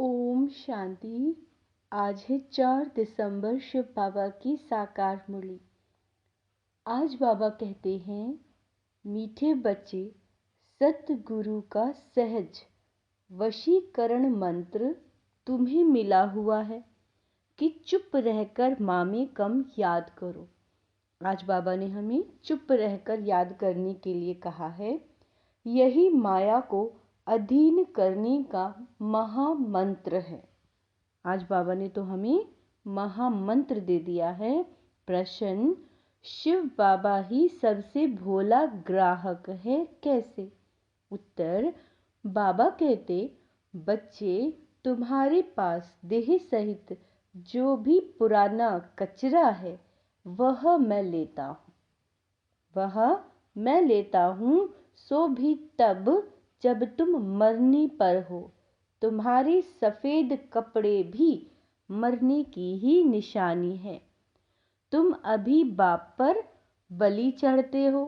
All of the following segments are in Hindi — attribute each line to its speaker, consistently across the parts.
Speaker 1: ओम शांति। आज है 4 दिसंबर, शिव बाबा की साकार मुरली। आज बाबा कहते हैं, मीठे बच्चे, सतगुरु का सहज वशीकरण मंत्र तुम्हें मिला हुआ है कि चुप रहकर मामे कम याद करो। आज बाबा ने हमें चुप रहकर याद करने के लिए कहा है। यही माया को अधीन करने का महामंत्र है। आज बाबा ने तो हमें महामंत्र दे दिया है। प्रश्न, शिव बाबा ही सबसे भोला ग्राहक है, कैसे? उत्तर, बाबा कहते, बच्चे, तुम्हारे पास देह सहित जो भी पुराना कचरा है वह मैं लेता हूँ, सो भी तब जब तुम मरने पर हो। तुम्हारे सफेद कपड़े भी मरने की ही निशानी है। तुम अभी बाप पर बलि चढ़ते हो।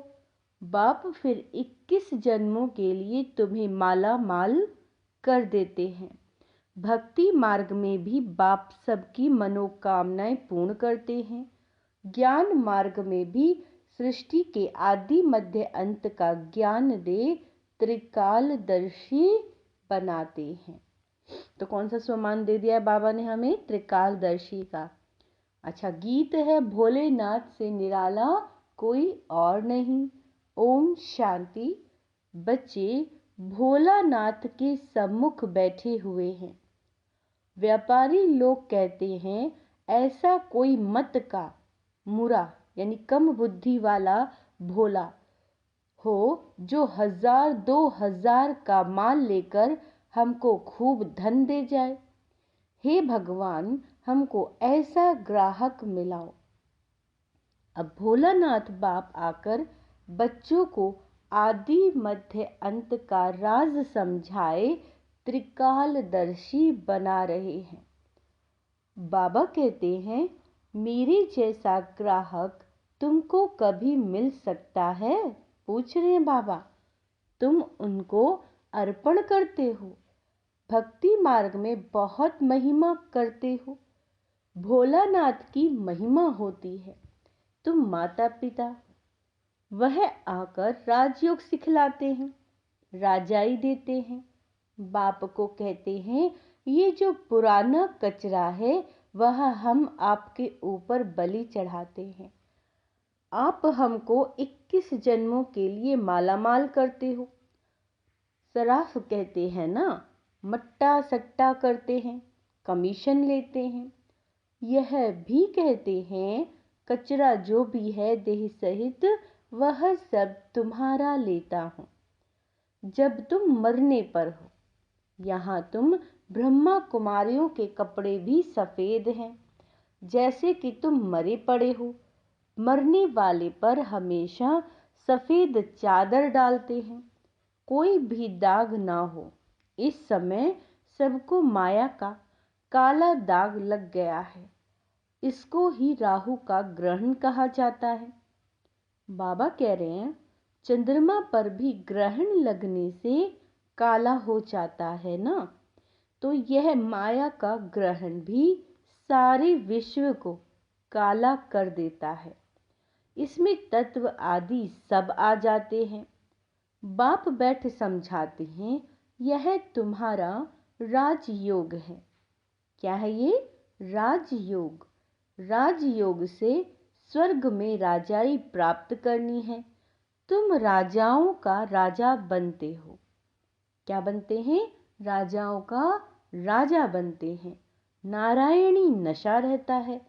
Speaker 1: बाप फिर 21 जन्मों के लिए तुम्हें माला माल कर देते हैं। भक्ति मार्ग में भी बाप सबकी मनोकामनाएं पूर्ण करते हैं। ज्ञान मार्ग में भी सृष्टि के आदि मध्य अंत का ज्ञान दे त्रिकालदर्शी बनाते हैं। तो कौन सा सम्मान दे दिया है बाबा ने हमें? त्रिकालदर्शी का। अच्छा, गीत है, भोलेनाथ से निराला कोई और नहीं। ओम शांति। बच्चे भोलानाथ के सम्मुख बैठे हुए हैं। व्यापारी लोग कहते हैं, ऐसा कोई मत का मुरा यानी कम बुद्धि वाला भोला हो जो 1000-2000 का माल लेकर हमको खूब धन दे जाए। हे भगवान, हमको ऐसा ग्राहक मिलाओ। अब भोलानाथ बाप आकर बच्चों को आदि मध्य अंत का राज समझाए त्रिकालदर्शी बना रहे हैं। बाबा कहते हैं, मेरे जैसा ग्राहक तुमको कभी मिल सकता है? पूछ रहे हैं बाबा। तुम उनको अर्पण करते हो, भक्ति मार्ग में बहुत महिमा करते हो। भोलानाथ की महिमा होती है। तुम माता पिता, वह आकर राजयोग सिखलाते हैं, राजाई देते हैं। बाप को कहते हैं, ये जो पुराना कचरा है वह हम आपके ऊपर बलि चढ़ाते हैं। आप हमको 21 जन्मों के लिए मालामाल करते हो। सराफ कहते हैं ना, मट्टा सट्टा करते हैं, कमीशन लेते हैं। यह भी कहते हैं, कचरा जो भी है देह सहित वह सब तुम्हारा लेता हूँ जब तुम मरने पर हो। यहाँ तुम ब्रह्मा कुमारियों के कपड़े भी सफेद हैं, जैसे कि तुम मरे पड़े हो। मरने वाले पर हमेशा सफेद चादर डालते हैं, कोई भी दाग ना हो। इस समय सबको माया का काला दाग लग गया है। इसको ही राहु का ग्रहण कहा जाता है। बाबा कह रहे हैं, चंद्रमा पर भी ग्रहण लगने से काला हो जाता है ना, तो यह माया का ग्रहण भी सारे विश्व को काला कर देता है। इसमें तत्व आदि सब आ जाते हैं। बाप बैठ समझाते हैं, यह तुम्हारा राजयोग है। क्या है ये? राजयोग। राजयोग से स्वर्ग में राजाई प्राप्त करनी है। तुम राजाओं का राजा बनते हो। क्या बनते हैं? राजाओं का राजा बनते हैं। नारायणी नशा रहता है,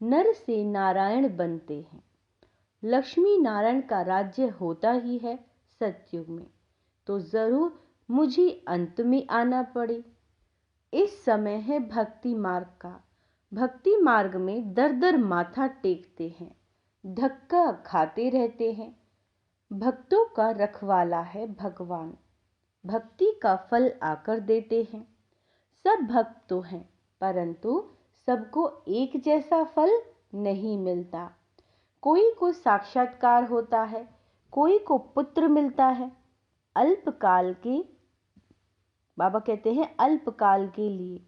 Speaker 1: नर से नारायण बनते हैं। लक्ष्मी नारायण का राज्य होता ही है सतयुग में, तो जरूर मुझे अंत में आना पड़े। इस समय है भक्ति मार्ग का। भक्ति मार्ग में दर दर माथा टेकते हैं, धक्का खाते रहते हैं। भक्तों का रखवाला है भगवान, भक्ति का फल आकर देते हैं। सब भक्त तो हैं, परंतु सबको एक जैसा फल नहीं मिलता। कोई को साक्षात्कार होता है, कोई को पुत्र मिलता है। अल्पकाल के बाबा कहते हैं अल्पकाल के लिए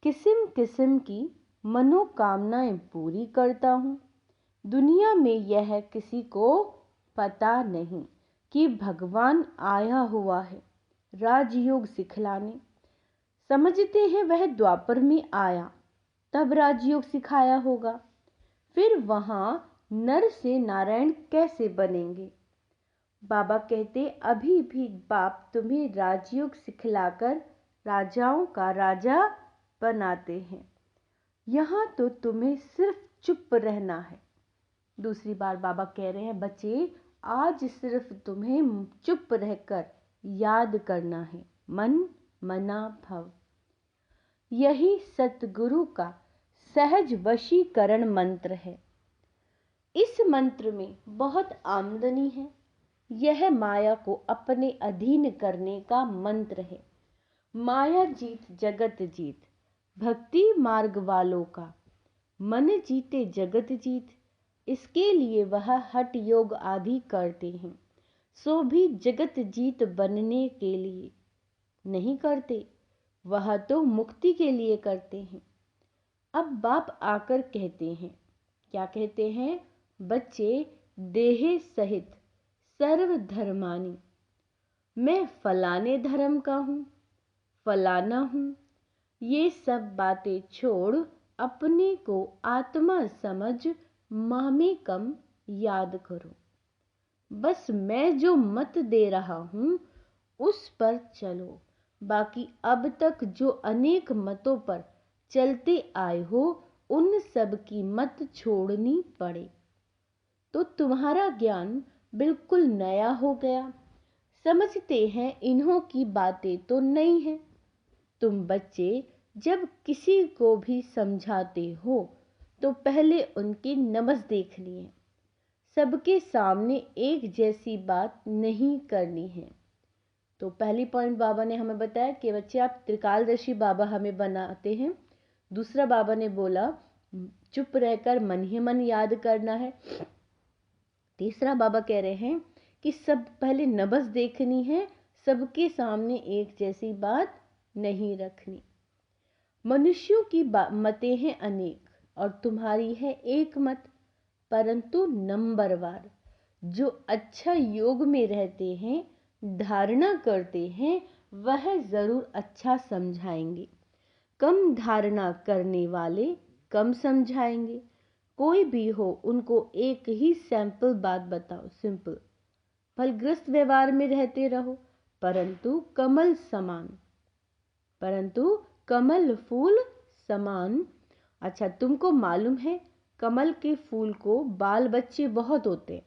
Speaker 1: किस्म किस्म की मनोकामनाएं पूरी करता हूँ। दुनिया में यह किसी को पता नहीं कि भगवान आया हुआ है राजयोग सिखलाने। समझते हैं वह द्वापर में आया तब राजयोग सिखाया होगा, फिर वहां नर से नारायण कैसे बनेंगे। बाबा कहते अभी भी बाप तुम्हें राजयोग सिखलाकर राजाओं का राजा बनाते हैं, यहाँ तो तुम्हें सिर्फ चुप रहना है। दूसरी बार बाबा कह रहे हैं बच्चे आज सिर्फ तुम्हें चुप रहकर याद करना है, मन मना भव। यही सतगुरु का सहज वशीकरण मंत्र है। इस मंत्र में बहुत आमदनी है। यह माया को अपने अधीन करने का मंत्र है। माया जीत जगत जीत, भक्ति मार्ग वालों का मन जीते जगत जीत। इसके लिए वह हठ योग आदि करते हैं, सो भी जगत जीत बनने के लिए नहीं करते, वह तो मुक्ति के लिए करते हैं। अब बाप आकर कहते हैं, क्या कहते हैं बच्चे, देह सहित सर्व धर्मानी, मैं फलाने धर्म का हूँ, फलाना हूँ। ये सब बातें छोड़ अपने को आत्मा समझ मामेकम याद करो। बस मैं जो मत दे रहा हूँ उस पर चलो, बाकी अब तक जो अनेक मतों पर चलते आए हो उन सब की मत छोड़नी पड़े तो तुम्हारा ज्ञान बिल्कुल नया हो गया। समझते हैं इन्हों की बातें तो नहीं है। तुम बच्चे जब किसी को भी समझाते हो तो पहले उनकी नमज देखनी है। सबके सामने एक जैसी बात नहीं करनी है। तो पहली पॉइंट बाबा ने हमें बताया कि बच्चे आप त्रिकालदर्शी बाबा हमें बनाते हैं। दूसरा बाबा ने बोला चुप रहकर मन ही मन याद करना है। तीसरा बाबा कह रहे हैं कि सब पहले नबज देखनी है, सबके सामने एक जैसी बात नहीं रखनी। मनुष्यों की मतें हैं अनेक और तुम्हारी है एक मत, परंतु नंबरवार। जो अच्छा योग में रहते हैं, धारणा करते हैं, वह जरूर अच्छा समझाएंगे। कम धारणा करने वाले कम समझाएंगे। कोई भी हो उनको एक ही सैंपल बात बताओ, सिंपल। फलग्रस्त व्यवहार में रहते रहो, परंतु कमल फूल समान। अच्छा, तुमको मालूम है कमल के फूल को बाल बच्चे बहुत होते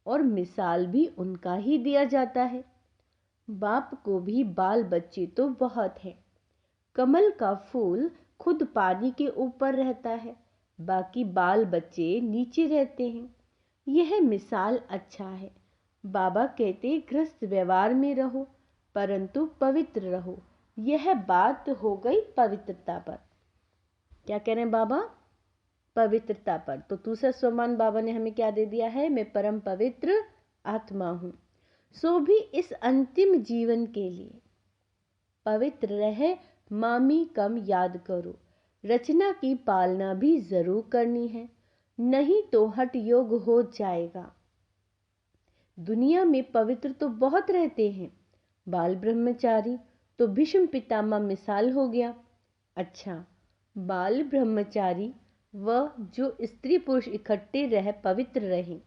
Speaker 1: और मिसाल भी उनका ही दिया जाता है। बाप को भी बाल बच्चे तो बहुत है। कमल का फूल खुद पानी के ऊपर रहता है, बाकी बाल बच्चे नीचे रहते हैं। यह मिसाल अच्छा है। बाबा कहते गृहस्थ व्यवहार में रहो परंतु पवित्र रहो। यह बात हो गई पवित्रता पर। क्या कह रहे हैं बाबा? पवित्रता पर। तो दूसरा स्वमान बाबा ने हमें क्या दे दिया है? मैं परम पवित्र आत्मा हूँ, सो भी इस अंतिम जीवन के लिए पवित्र रहे मामी कम याद करो। रचना की पालना भी जरूर करनी है, नहीं तो हठ योग हो जाएगा। दुनिया में पवित्र तो बहुत रहते हैं, बाल ब्रह्मचारी तो भीष्म पितामह मिसाल हो गया। अच्छा, बाल ब्रह्मचारी वह जो स्त्री पुरुष इकट्ठे रह पवित्र रहे।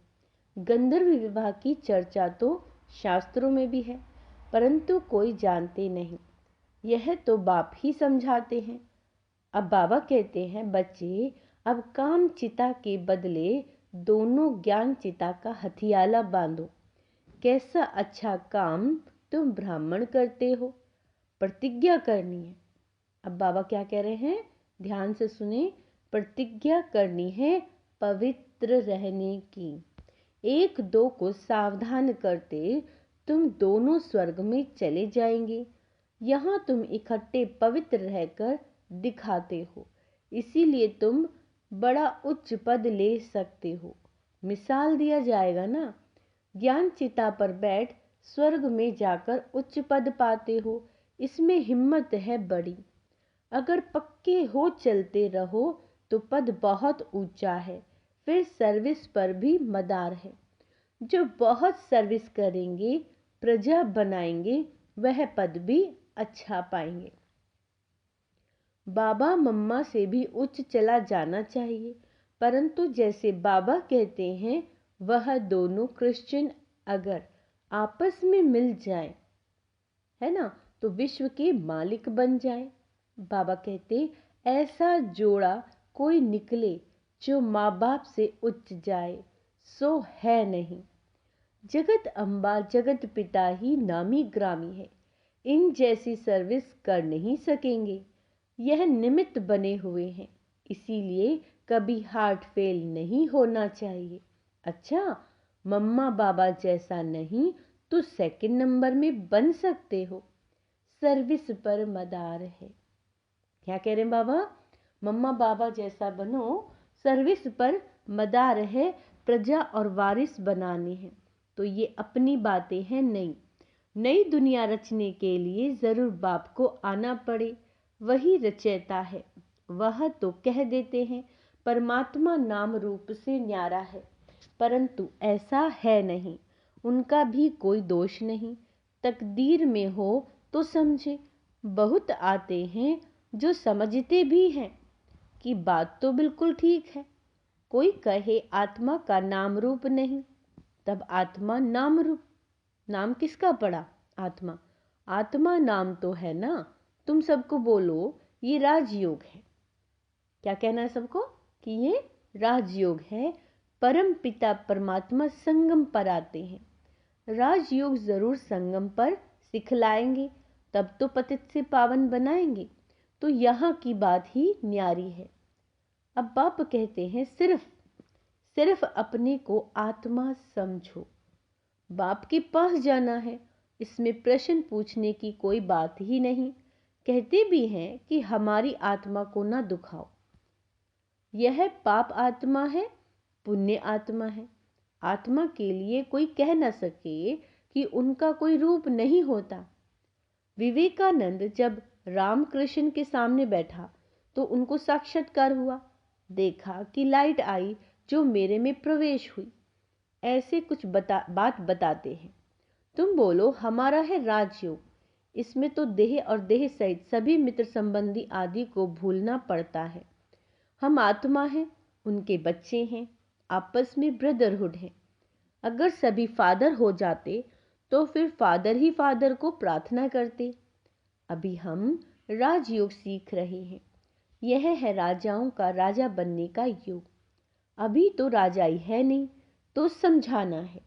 Speaker 1: गंधर्व विवाह की चर्चा तो शास्त्रों में भी है, परंतु कोई जानते नहीं। यह तो बाप ही समझाते हैं। अब बाबा कहते हैं बच्चे, अब काम चिता के बदले दोनों ज्ञान चिता का हथियाला बांधो। कैसा अच्छा काम तुम ब्राह्मण करते हो, प्रतिज्ञा करनी है। अब बाबा क्या कह रहे हैं, ध्यान से सुने। प्रतिज्ञा करनी है पवित्र रहने की। एक दो को सावधान करते तुम दोनों स्वर्ग में चले जाएंगे। यहाँ तुम इकट्ठे पवित्र रहकर दिखाते हो, इसीलिए तुम बड़ा उच्च पद ले सकते हो। मिसाल दिया जाएगा ना, ज्ञान चिता पर बैठ स्वर्ग में जाकर उच्च पद पाते हो। इसमें हिम्मत है बड़ी। अगर पक्के हो चलते रहो तो पद बहुत ऊंचा है, फिर सर्विस पर भी मदार है। जो बहुत सर्विस करेंगे, प्रजा बनाएंगे, वह पद भी अच्छा पाएंगे। बाबा मम्मा से भी उच्च चला जाना चाहिए, परंतु जैसे बाबा कहते हैं, वह दोनों क्रिश्चियन अगर आपस में मिल जाएं, है ना, तो विश्व के मालिक बन जाएं। बाबा कहते, ऐसा जोड़ा कोई निकले जो माँ बाप से उच्च जाए, सो है नहीं। जगत अम्बा जगत पिता ही नामी ग्रामी है। इन जैसी सर्विस कर नहीं सकेंगे। यह निमित्त बने हुए हैं, इसीलिए कभी हार्ट फेल नहीं होना चाहिए। अच्छा, मम्मा बाबा जैसा नहीं तो सेकंड नंबर में बन सकते हो। सर्विस पर मदार है। क्या कह रहे हैं बाबा? मम्मा बाबा जैसा बनो, सर्विस पर मदार है, प्रजा और वारिस बनाने हैं। तो ये अपनी बातें हैं। नई दुनिया रचने के लिए जरूर बाप को आना पड़े, वही रचयिता है। वह तो कह देते हैं परमात्मा नाम रूप से न्यारा है, परंतु ऐसा है नहीं। उनका भी कोई दोष नहीं। तकदीर में हो तो समझे। बहुत आते हैं जो समझते भी हैं कि बात तो बिल्कुल ठीक है। कोई कहे आत्मा का नाम रूप नहीं, तब आत्मा नाम रूप। नाम किसका पड़ा? आत्मा। आत्मा नाम तो है ना। तुम सबको बोलो ये राजयोग है। क्या कहना है सबको? कि ये राजयोग है। परम पिता परमात्मा संगम पर आते हैं। राजयोग जरूर संगम पर सिखलाएंगे, तब तो पतित से पावन बनाएंगे। तो यहाँ की बात ही न्यारी है। अब बाप कहते हैं सिर्फ अपने को आत्मा समझो। बाप के पास जाना है, इसमें प्रश्न पूछने की कोई बात ही नहीं। कहते भी हैं कि हमारी आत्मा को ना दुखाओ। यह पाप आत्मा है, पुण्य आत्मा है। आत्मा के लिए कोई कह न सके कि उनका कोई रूप नहीं होता। विवेकानंद जब रामकृष्ण के सामने बैठा तो उनको साक्षात्कार हुआ। देखा कि लाइट आई जो मेरे में प्रवेश हुई। ऐसे कुछ बात बताते हैं। तुम बोलो हमारा है राजयोग। इसमें तो देह और देह सहित सभी मित्र संबंधी आदि को भूलना पड़ता है। हम आत्मा हैं, उनके बच्चे हैं, आपस में ब्रदरहुड है। अगर सभी फादर हो जाते तो फिर फादर ही फादर को प्रार्थना करते। अभी हम राजयोग सीख रहे हैं। यह है राजाओं का राजा बनने का योग। अभी तो राजाई है नहीं, तो समझाना है।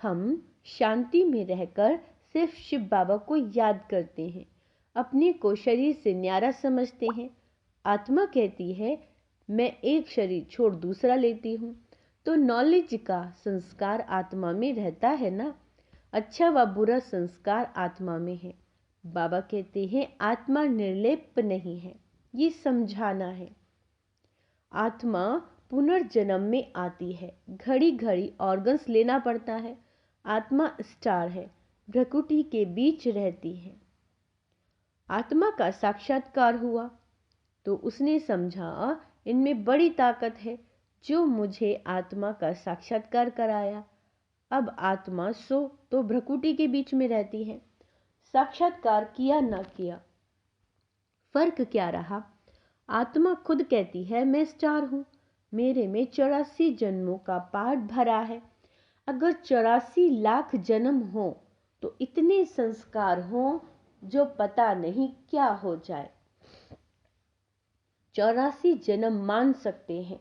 Speaker 1: हम शांति में रहकर सिर्फ शिव बाबा को याद करते हैं, अपने को शरीर से न्यारा समझते हैं। आत्मा कहती है मैं एक शरीर छोड़ दूसरा लेती हूँ, तो नॉलेज का संस्कार आत्मा में रहता है ना। अच्छा व बुरा संस्कार आत्मा में है। बाबा कहते हैं आत्मा निर्लेप नहीं है, ये समझाना है। आत्मा पुनर्जन्म में आती है, घड़ी घड़ी ऑर्गन्स लेना पड़ता है। आत्मा स्टार है, भ्रकुटी के बीच रहती है। आत्मा का साक्षात्कार हुआ तो उसने समझा इनमें बड़ी ताकत है जो मुझे आत्मा का साक्षात्कार कराया। अब आत्मा सो तो भ्रकुटी के बीच में रहती है। साक्षात्कार किया न किया फर्क क्या रहा? आत्मा खुद कहती है मैं स्टार हूं, मेरे में 84 जन्मों का पाठ भरा है। अगर 84 लाख जन्म हो तो इतने संस्कार हो जो पता नहीं क्या हो जाए। 84 जन्म मान सकते हैं,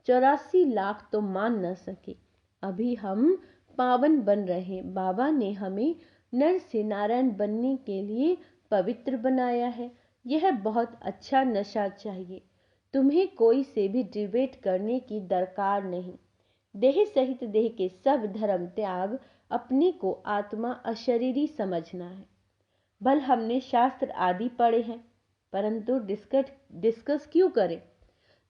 Speaker 1: 84 लाख तो मान न सके। अभी हम पावन बन रहे। बाबा ने हमें नर से नारायण बनने के लिए पवित्र बनाया है। यह बहुत अच्छा नशा चाहिए। तुम्हें कोई से भी डिबेट करने की दरकार नहीं। देह सहित देह के सब धर्म त्याग, अपने को आत्मा अशरीरी समझना है। भल हमने शास्त्र आदि पढ़े हैं, परंतु डिस्कस क्यों करें,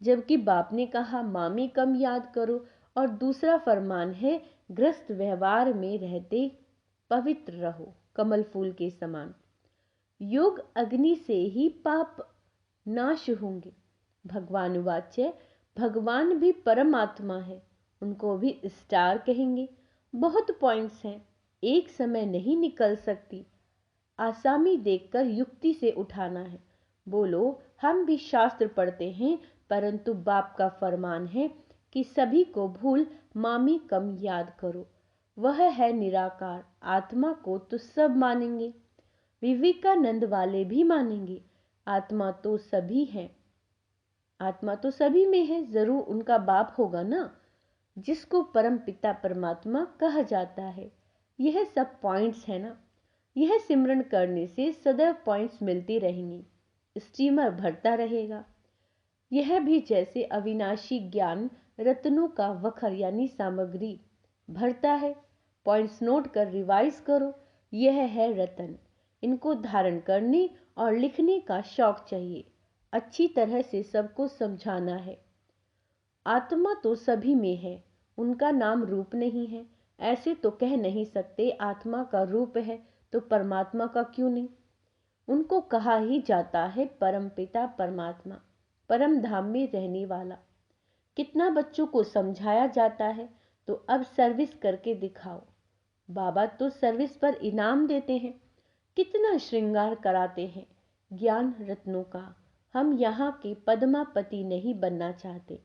Speaker 1: जबकि बाप ने कहा मामी कम याद करो, और दूसरा फरमान है गृहस्थ व्यवहार में रहते पवित्र रहो, कमल फूल के समान। योग अग्नि से ही पाप नाश होंगे। भगवान वाच्य, भगवान भी परमात्मा है, उनको भी स्टार कहेंगे। बहुत पॉइंट्स हैं, एक समय नहीं निकल सकती। आसामी देखकर युक्ति से उठाना है। बोलो, हम भी शास्त्र पढ़ते हैं, परंतु बाप का फरमान है कि सभी को भूल मामी कम याद करो। वह है निराकार। आत्मा को तो सब मानेंगे, विवेकानंद वाले भी मानेंगे। आत्मा तो सभी है, आत्मा तो सभी में है, जरूर उनका बाप होगा ना, जिसको परम पिता परमात्मा कहा जाता है। यह सब पॉइंट्स है ना। यह सिमरन करने से सदैव पॉइंट्स मिलती रहेंगी, स्टीमर भरता रहेगा। यह भी जैसे अविनाशी ज्ञान रत्नों का वखर यानी सामग्री भरता है। पॉइंट्स नोट कर रिवाइज करो। यह है रतन, इनको धारण करने और लिखने का शौक चाहिए। अच्छी तरह से सबको समझाना है। आत्मा तो सभी में है, उनका नाम रूप नहीं है। ऐसे तो कह नहीं सकते आत्मा का रूप है तो परमात्मा का क्यों नहीं। उनको कहा ही जाता है परम पिता परमात्मा, परम धाम में रहने वाला। कितना बच्चों को समझाया जाता है, तो अब सर्विस करके दिखाओ। बाबा तो सर्विस पर इनाम देते हैं, कितना श्रृंगार कराते हैं ज्ञान रत्नों का। हम यहाँ के पद्मापति नहीं बनना चाहते,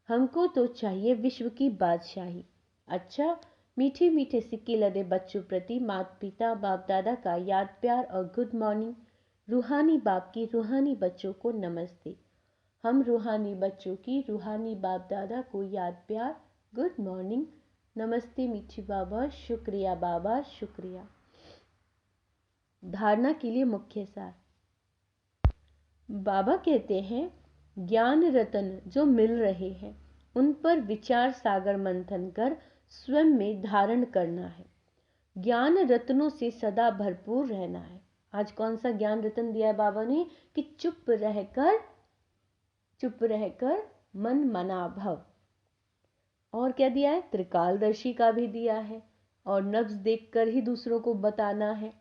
Speaker 1: हमको तो चाहिए विश्व की बादशाही। अच्छा, मीठे मीठे सिक्के लदे बच्चों प्रति माता पिता बाप दादा का याद प्यार और गुड मॉर्निंग। रूहानी बाप की रूहानी बच्चों को नमस्ते। हम रूहानी बच्चों की रूहानी बाप दादा को याद प्यार गुड मॉर्निंग, नमस्ते मीठी बाबा, शुक्रिया बाबा, शुक्रिया। धारणा के लिए मुख्य सार। बाबा कहते हैं ज्ञान रतन जो मिल रहे हैं उन पर विचार सागर मंथन कर स्वयं में धारण करना है। ज्ञान रत्नों से सदा भरपूर रहना है। आज कौन सा ज्ञान रत्न दिया है बाबा ने कि चुप रहकर मन मना भव। और क्या दिया है? त्रिकालदर्शी का भी दिया है, और नब्ज देखकर ही दूसरों को बताना है।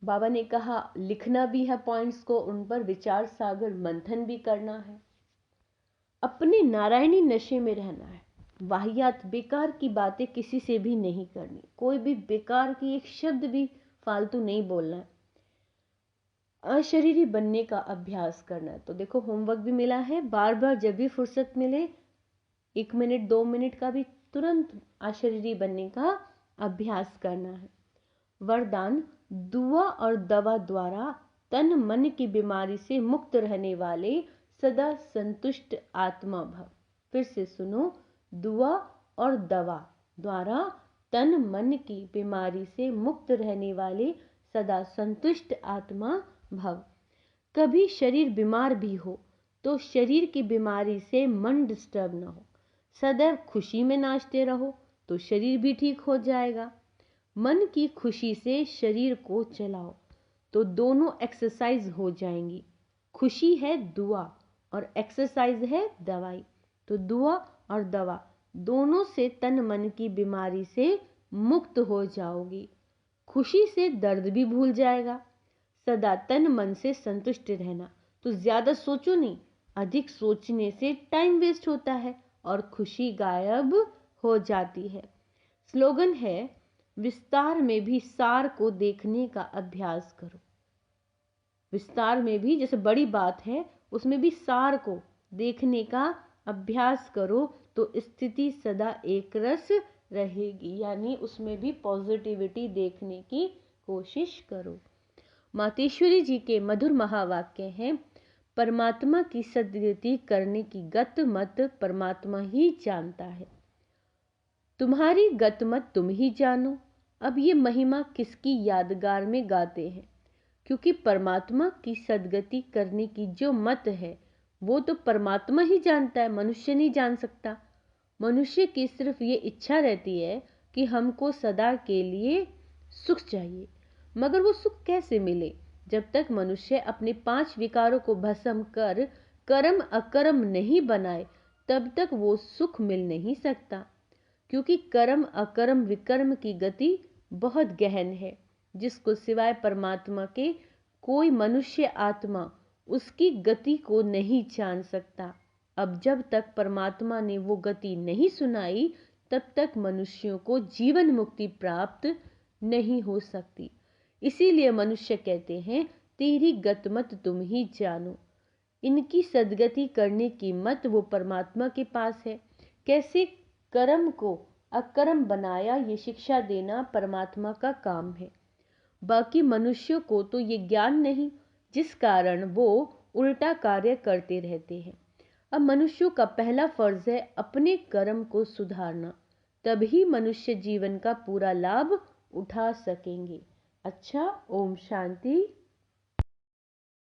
Speaker 1: बाबा ने कहा लिखना भी है पॉइंट्स को, उन पर विचार सागर मंथन भी करना है। अपने नारायणी नशे में रहना है। वाहियात बेकार की बातें किसी से भी नहीं करनी, कोई भी बेकार की एक शब्द भी फालतू नहीं बोलना है। अशरीरी बनने का अभ्यास करना है। तो देखो होमवर्क भी मिला है, बार बार जब भी फुर्सत मिले 1 मिनट 2 मिनट का भी तुरंत अशरीरी बनने का अभ्यास करना है। वरदान, दुआ और दवा द्वारा तन मन की बीमारी से मुक्त रहने वाले सदा संतुष्ट आत्मा भव। फिर से सुनो, दुआ और दवा द्वारा तन मन की बीमारी से मुक्त रहने वाले सदा संतुष्ट आत्मा भव। कभी शरीर बीमार भी हो तो शरीर की बीमारी से मन डिस्टर्ब न हो। सदैव खुशी में नाचते रहो तो शरीर भी ठीक हो जाएगा। मन की खुशी से शरीर को चलाओ तो दोनों एक्सरसाइज हो जाएंगी। खुशी है दुआ और एक्सरसाइज है दवाई। तो दुआ और दवा दोनों से तन मन की बीमारी से मुक्त हो जाओगी। खुशी से दर्द भी भूल जाएगा। सदा तन मन से संतुष्ट रहना। तो ज्यादा सोचो नहीं, अधिक सोचने से टाइम वेस्ट होता है और खुशी गायब हो जाती है। स्लोगन है, विस्तार में भी सार को देखने का अभ्यास करो। विस्तार में भी जैसे बड़ी बात है उसमें भी सार को देखने का अभ्यास करो तो स्थिति सदा एक रस रहेगी, यानी उसमें भी पॉजिटिविटी देखने की कोशिश करो। मातेश्वरी जी के मधुर महावाक्य हैं, परमात्मा की सद्गति करने की गत मत परमात्मा ही जानता है। तुम्हारी गत मत तुम ही जानो। अब ये महिमा किसकी यादगार में गाते हैं, क्योंकि परमात्मा की सद्गति करने की जो मत है वो तो परमात्मा ही जानता है, मनुष्य नहीं जान सकता। मनुष्य की सिर्फ ये इच्छा रहती है कि हमको सदा के लिए सुख चाहिए, मगर वो सुख कैसे मिले? जब तक मनुष्य अपने 5 विकारों को भस्म कर कर्म अकर्म नहीं बनाए तब तक वो सुख मिल नहीं सकता, क्योंकि कर्म अकर्म विकर्म की गति बहुत गहन है। जिसको सिवाय परमात्मा के कोई मनुष्य आत्मा उसकी गति को नहीं जान सकता। अब जब तक परमात्मा ने वो गति नहीं सुनाई तब तक मनुष्यों को जीवन मुक्ति प्राप्त नहीं हो सकती। इसीलिए मनुष्य कहते हैं, तेरी गत मत तुम ही जानो। इनकी सद्गति करने की मत वो परमात्मा के पास है। कैसे कर्म को अकर्म बनाया, ये शिक्षा देना परमात्मा का काम है। बाकी मनुष्यों को तो ये ज्ञान नहीं, जिस कारण वो उल्टा कार्य करते रहते हैं। अब मनुष्यों का पहला फर्ज है अपने कर्म को सुधारना, तभी मनुष्य जीवन का पूरा लाभ उठा सकेंगे। अच्छा, ओम शांति।